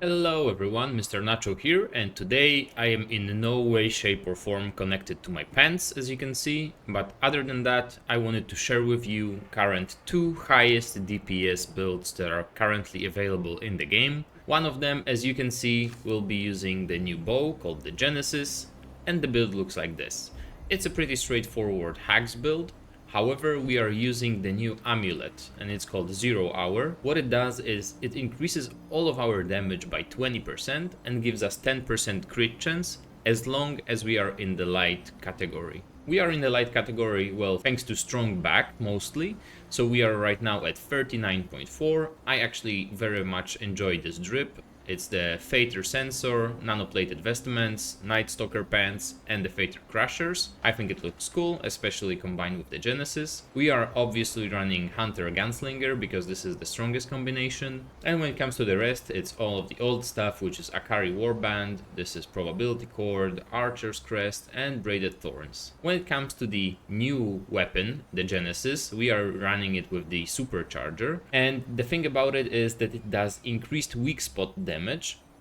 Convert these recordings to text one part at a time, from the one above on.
Hello everyone, Mr. Nacho here, and today I am in no way, shape or form connected to my pants, as you can see, but other than that, I wanted to share with you current two highest DPS builds that are currently available in the game. One of them, as you can see, will be using the new bow called the Genesis, and the build looks like this. It's a pretty straightforward hacks build. However, we are using the new amulet and it's called 0 Hour. What it does is it increases all of our damage by 20% and gives us 10% crit chance as long as we are in the light category. We are in the light category, well, thanks to strong back mostly. So we are right now at 39.4. I actually very much enjoy this drip. It's the Fater Sensor, nanoplated vestments, Night Stalker pants, and the Fater Crushers. I think it looks cool, especially combined with the Genesis. We are obviously running Hunter Gunslinger because this is the strongest combination. And when it comes to the rest, it's all of the old stuff, which is Akari Warband, this is Probability Cord, Archer's Crest, and Braided Thorns. When it comes to the new weapon, the Genesis, we are running it with the Supercharger. And the thing about it is that it does increased weak spot damage,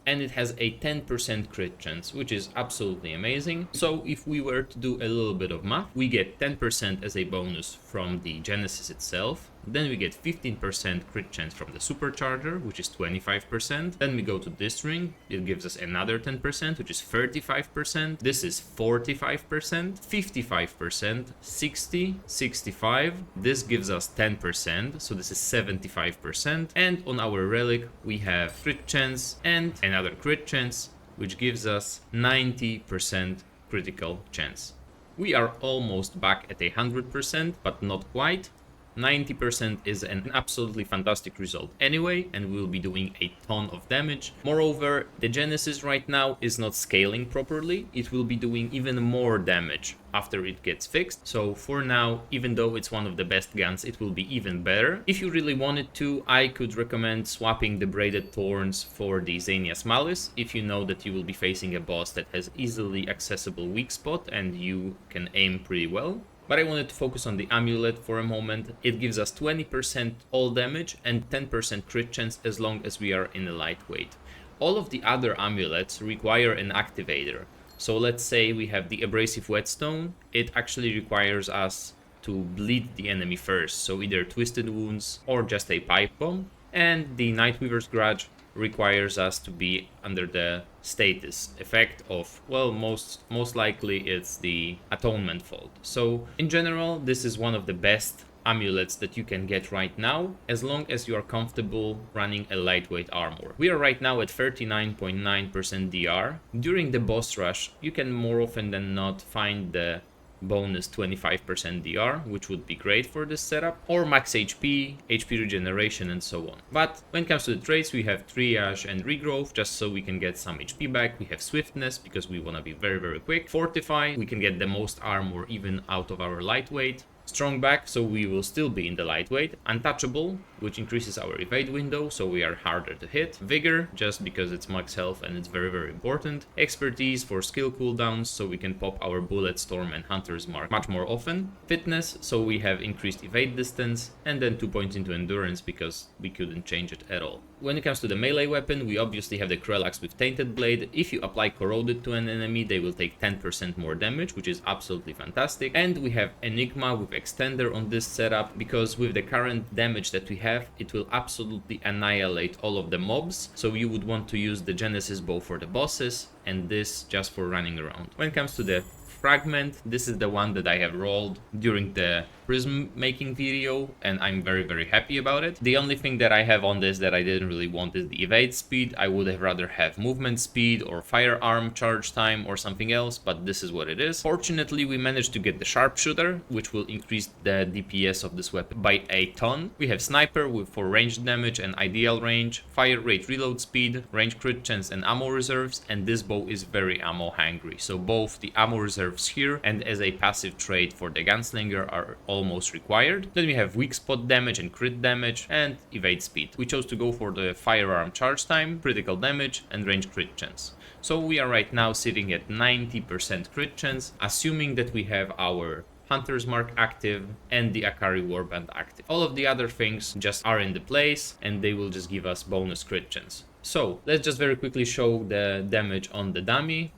and it has a 10% crit chance, which is absolutely amazing. So if we were to do a little bit of math, we get 10% as a bonus from the Genesis itself. Then we get 15% crit chance from the Supercharger, which is 25%. Then we go to this ring, it gives us another 10%, which is 35%. This is 45%, 55%, 60, 65. This gives us 10%, so this is 75%. And on our relic, we have crit chance and another crit chance, which gives us 90% critical chance. We are almost back at 100%, but not quite. 90% is an absolutely fantastic result anyway, and we'll be doing a ton of damage. Moreover, the Genesis right now is not scaling properly. It will be doing even more damage after it gets fixed. So for now, even though it's one of the best guns, it will be even better. If you really wanted to, I could recommend swapping the Braided Thorns for the Xenia's Malice if you know that you will be facing a boss that has easily accessible weak spot and you can aim pretty well. But I wanted to focus on the amulet for a moment. It gives us 20% all damage and 10% crit chance as long as we are in a lightweight. All of the other amulets require an activator. So let's say we have the abrasive whetstone. It actually requires us to bleed the enemy first, so either twisted wounds or just a pipe bomb. And the Nightweaver's Grudge requires us to be under the status effect of, well, most likely it's the atonement fault. So in general, this is one of the best amulets that you can get right now, as long as you are comfortable running a lightweight armor. We are right now at 39.9% DR. During the boss rush, you can more often than not find the bonus 25% DR, which would be great for this setup, or max HP, HP regeneration, and so on. But when it comes to the traits, we have Triage and Regrowth, just so we can get some HP back. We have Swiftness, because we want to be very quick. Fortify, we can get the most armor even out of our lightweight. Strong back, so we will still be in the lightweight. Untouchable, which increases our evade window, so we are harder to hit. Vigor, just because it's max health and it's very important. Expertise for skill cooldowns, so we can pop our Bullet Storm and Hunter's Mark much more often. Fitness, so we have increased evade distance, and then 2 points into endurance because we couldn't change it at all. When it comes to the melee weapon, we obviously have the Krelax with Tainted Blade. If you apply Corroded to an enemy, they will take 10% more damage, which is absolutely fantastic. And we have Enigma with Extender on this setup, because with the current damage that we have, it will absolutely annihilate all of the mobs. So you would want to use the Genesis bow for the bosses, and this just for running around. When it comes to the Fragment, this is the one that I have rolled during the prism making video, and I'm very happy about it. The only thing that I have on this that I didn't really want is the evade speed. I would have rather have movement speed or firearm charge time or something else, but this is what it is. Fortunately, we managed to get the Sharpshooter, which will increase the DPS of this weapon by a ton. We have Sniper for ranged damage and ideal range, fire rate, reload speed, range crit chance, and ammo reserves, and this bow is very ammo hungry. So both the ammo reserves here and as a passive trait for the Gunslinger are almost required. Then we have weak spot damage and crit damage and evade speed. We chose to go for the firearm charge time, critical damage, and range crit chance. So we are right now sitting at 90% crit chance, assuming that we have our Hunter's Mark active, and the Akari Warband active. All of the other things just are in the place, and they will just give us bonus crit chance. So let's just very quickly show the damage on the dummy.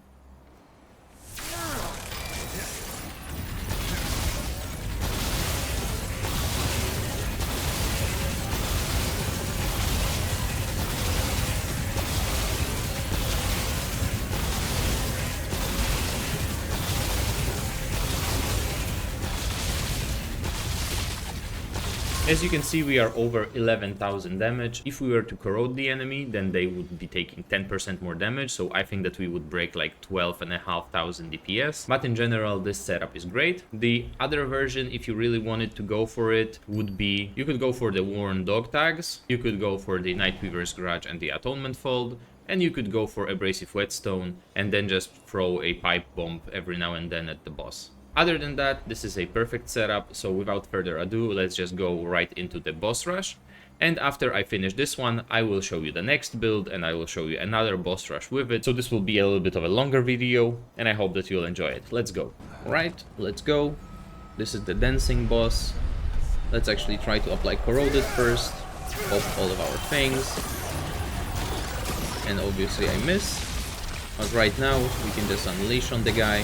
As you can see, we are over 11,000 damage. If we were to corrode the enemy, then they would be taking 10% more damage, so I think that we would break like 12,500 DPS. But in general, this setup is great. The other version, if you really wanted to go for it, would be, you could go for the Worn Dog tags, you could go for the Nightweaver's Grudge and the Atonement Fold, and you could go for Abrasive Whetstone, and then just throw a pipe bomb every now and then at the boss. Other than that, this is a perfect setup, so without further ado, let's just go right into the boss rush. And after I finish this one, I will show you the next build, and I will show you another boss rush with it. So this will be a little bit of a longer video, and I hope that you'll enjoy it. Let's go. Alright, let's go. This is the dancing boss. Let's actually try to apply corroded first, pop all of our things. And obviously I miss. But right now, we can just unleash on the guy.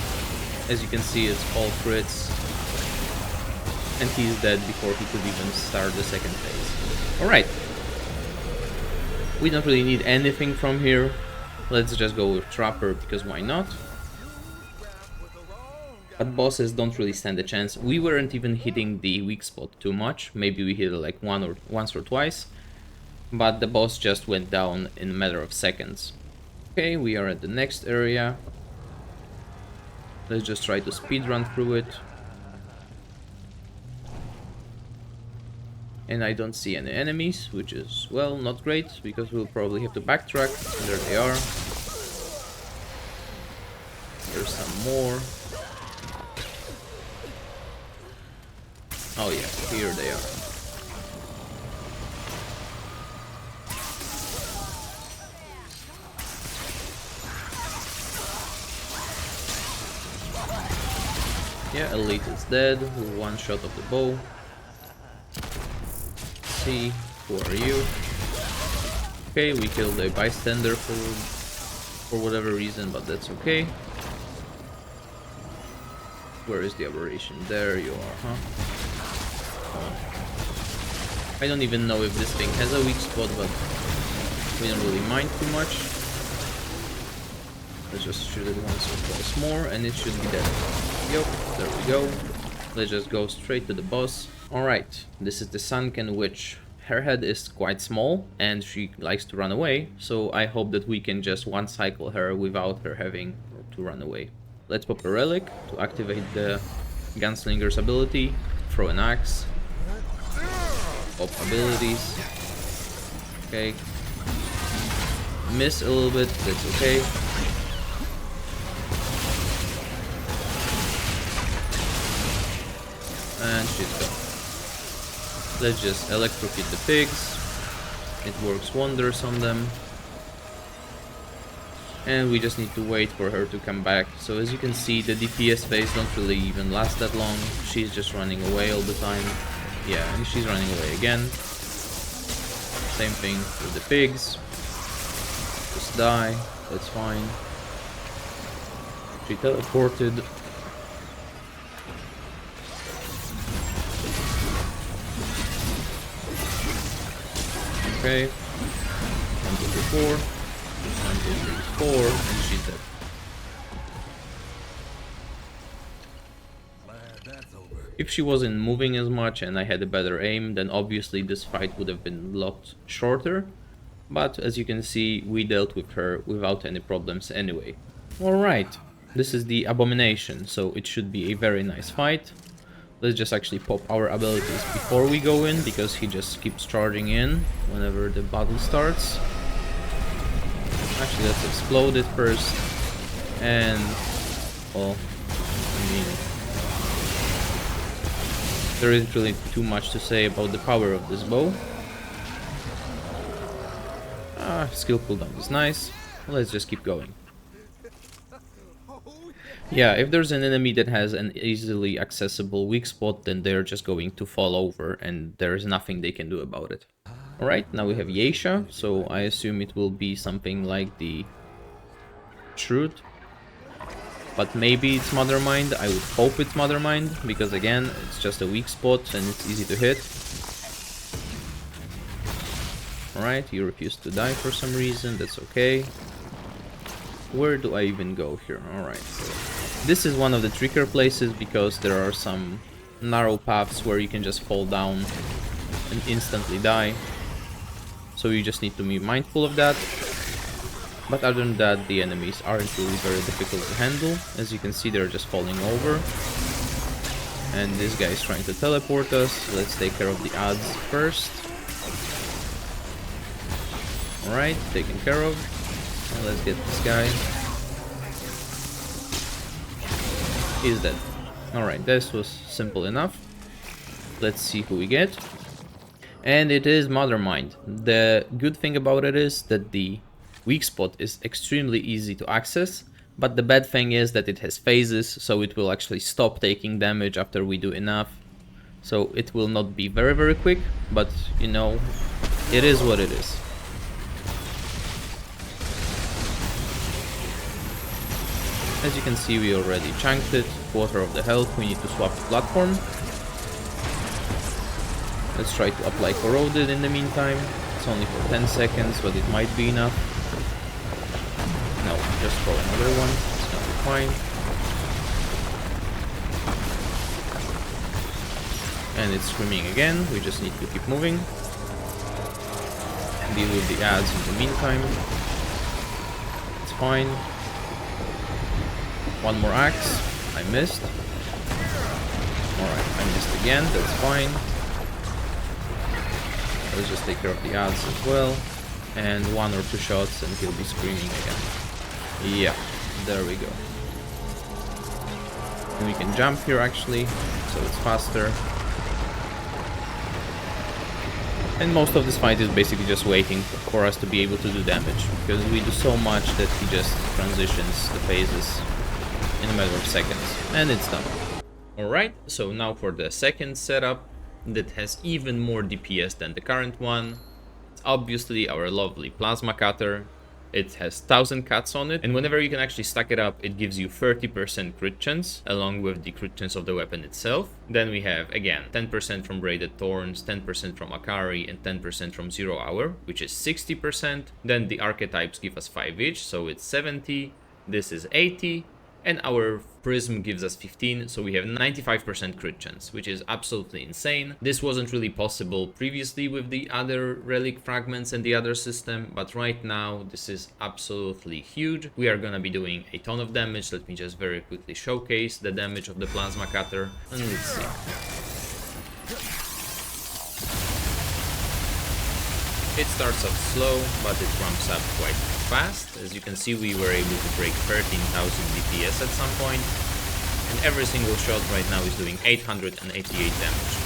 As you can see, it's all crits, and he's dead before he could even start the second phase. Alright, we don't really need anything from here. Let's just go with Trapper, because why not? But bosses don't really stand a chance. We weren't even hitting the weak spot too much. Maybe we hit it like once or twice, but the boss just went down in a matter of seconds. Okay, we are at the next area. Let's just try to speedrun through it. And I don't see any enemies, which is, well, not great, because we'll probably have to backtrack. And there they are. There's some more. Oh yeah, here they are. Yeah, Elite is dead with one shot of the bow. See, who are you? Okay, we killed a bystander for whatever reason, but that's okay. Where is the aberration? There you are, huh? Oh. I don't even know if this thing has a weak spot, but we don't really mind too much. Let's just shoot it once or twice more, and it should be dead. Yep, there we go. Let's just go straight to the boss. Alright, this is the Sunken Witch. Her head is quite small, and she likes to run away, so I hope that we can just one-cycle her without her having to run away. Let's pop a relic to activate the Gunslinger's ability. Throw an axe. Pop abilities. Okay. Miss a little bit, that's okay. And she's gone. Let's just electrocute the pigs. It works wonders on them. And we just need to wait for her to come back. So as you can see, the DPS phase don't really even last that long. She's just running away all the time. Yeah, and she's running away again. Same thing with the pigs. Just die, that's fine. She teleported. Okay. 1, 2, 3, 4. 1, 2, 3, 4, and she's dead. If she wasn't moving as much and I had a better aim, then obviously this fight would have been a lot shorter. But as you can see, we dealt with her without any problems anyway. Alright, this is the Abomination, so it should be a very nice fight. Let's just actually pop our abilities before we go in, because he just keeps charging in whenever the battle starts. Actually, let's explode it first. And, well, I mean, there isn't really too much to say about the power of this bow. Skill cooldown is nice. Let's just keep going. Yeah, if there's an enemy that has an easily accessible weak spot, then they're just going to fall over and there's nothing they can do about it. Alright, now we have Yeisha, so I assume it will be something like the Shrewd. But maybe it's Mother Mind. I would hope it's Mother Mind, because again, it's just a weak spot and it's easy to hit. Alright, you refuse to die for some reason, that's okay. Where do I even go here? Alright, so this is one of the trickier places because there are some narrow paths where you can just fall down and instantly die. So you just need to be mindful of that. But other than that, the enemies aren't really very difficult to handle. As you can see, they're just falling over. And this guy is trying to teleport us. Let's take care of the odds first. Alright, taken care of. And let's get this guy. He's dead. Alright, this was simple enough. Let's see who we get. And it is Mother Mind. The good thing about it is that the weak spot is extremely easy to access, but the bad thing is that it has phases, so it will actually stop taking damage after we do enough. So it will not be very quick, but you know, it is what it is. As you can see, we already chunked it, quarter of the health. We need to swap the platform. Let's try to apply corroded in the meantime. It's only for 10 seconds, but it might be enough. No, just throw another one, it's gonna be fine. And it's screaming again, we just need to keep moving. And deal with the ads in the meantime. It's fine. One more axe, I missed. Alright, I missed again, that's fine. Let's just take care of the ads as well. And one or two shots and he'll be screaming again. Yeah, there we go. And we can jump here actually, so it's faster. And most of this fight is basically just waiting for us to be able to do damage, because we do so much that he just transitions the phases in a matter of seconds, and it's done. Alright, so now for the second setup that has even more DPS than the current one. It's obviously our lovely plasma cutter. It has 1000 cuts on it, and whenever you can actually stack it up, it gives you 30% crit chance, along with the crit chance of the weapon itself. Then we have, again, 10% from Braided Thorns, 10% from Akari, and 10% from Zero Hour, which is 60%. Then the archetypes give us 5 each, so it's 70. This is 80. And our Prism gives us 15, so we have 95% crit chance, which is absolutely insane. This wasn't really possible previously with the other relic fragments and the other system, but right now this is absolutely huge. We are gonna be doing a ton of damage. Let me just very quickly showcase the damage of the plasma cutter, and let's see. It starts off slow, but it ramps up quite fast. As you can see, we were able to break 13,000 DPS at some point, and every single shot right now is doing 888 damage.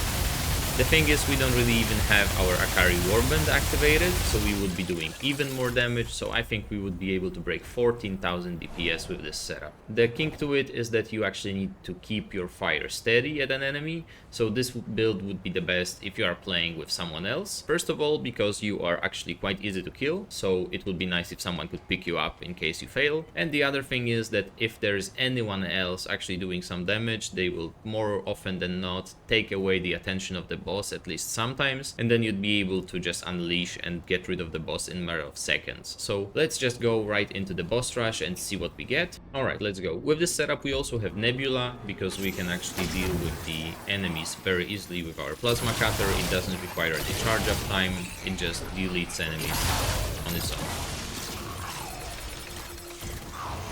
The thing is, we don't really even have our Akari Warband activated, so we would be doing even more damage, so I think we would be able to break 14,000 DPS with this setup. The kink to it is that you actually need to keep your fire steady at an enemy, so this build would be the best if you are playing with someone else. First of all, because you are actually quite easy to kill, so it would be nice if someone could pick you up in case you fail. And the other thing is that if there's anyone else actually doing some damage, they will more often than not take away the attention of the boss, at least sometimes, and then you'd be able to just unleash and get rid of the boss in a matter of seconds. So let's just go right into the boss rush and see what we get. Alright, let's go. With this setup we also have Nebula, because we can actually deal with the enemies very easily with our plasma cutter. It doesn't require any charge up time, it just deletes enemies on its own.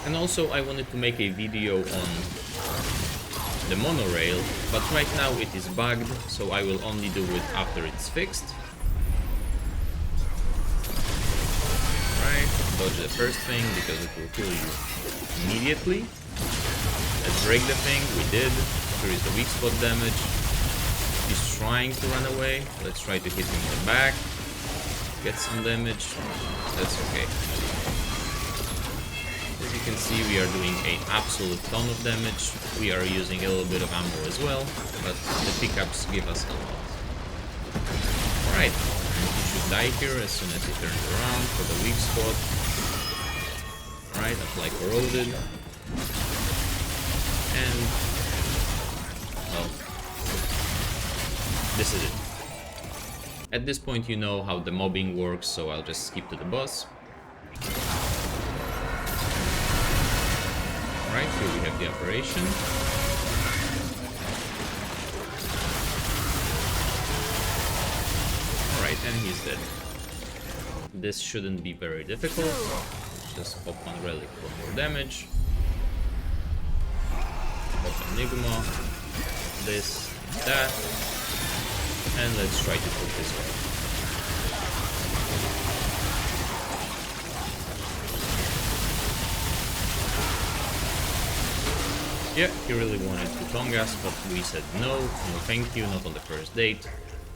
And also I wanted to make a video on the monorail, but right now it is bugged, so I will only do it after it's fixed. Right, dodge the first thing because it will kill you immediately. Let's break the thing, we did. Here is the weak spot damage. He's trying to run away. Let's try to hit him in the back. Get some damage. That's okay. As you can see, we are doing an absolute ton of damage. We are using a little bit of ammo as well, but the pickups give us a lot. Alright, He should die here as soon as he turns around for the weak spot. Right, apply corroded. And well, this is it. At this point you know how the mobbing works, so I'll just skip to the boss. Alright, here we have the operation. Alright, and he's dead. This shouldn't be very difficult. Just pop one relic for more damage. Pop Enigma. This, that. And let's try to put this one. Yeah, he really wanted to tongue us, but we said no, no thank you, not on the first date.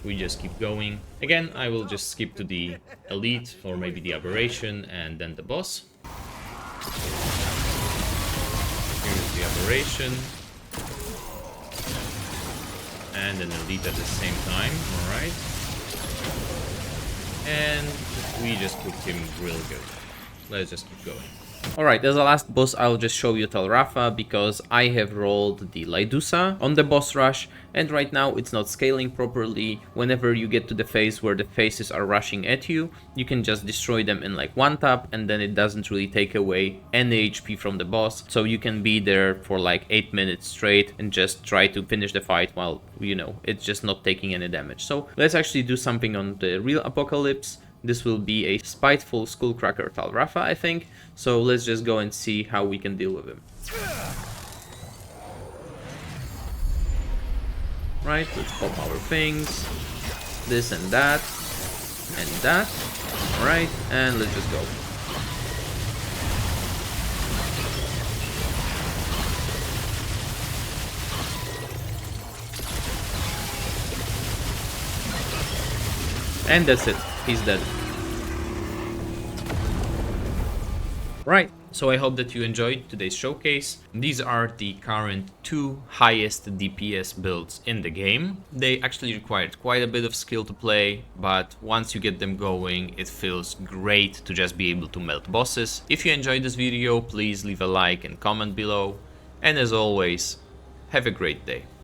We just keep going. Again, I will just skip to the elite, or maybe the aberration, and then the boss. Here's the aberration. And an elite at the same time, alright. And we just cooked him real good. Let's just keep going. Alright, as a last boss, I'll just show you Talrafa because I have rolled the Lydusa on the boss rush, and right now it's not scaling properly. Whenever you get to the phase where the faces are rushing at you, you can just destroy them in like one tap, and then it doesn't really take away any HP from the boss, so you can be there for like 8 minutes straight and just try to finish the fight while, you know, it's just not taking any damage. So let's actually do something on the real Apocalypse. This will be a spiteful Skullcracker Talrafa, I think. So let's just go and see how we can deal with him. Right, let's pop our things. This and that. And that. Alright, and let's just go. And that's it. He's dead. Right, so I hope that you enjoyed today's showcase. These are the current 2 highest DPS builds in the game. They actually required quite a bit of skill to play, but once you get them going, it feels great to just be able to melt bosses. If you enjoyed this video, please leave a like and comment below. And as always, have a great day.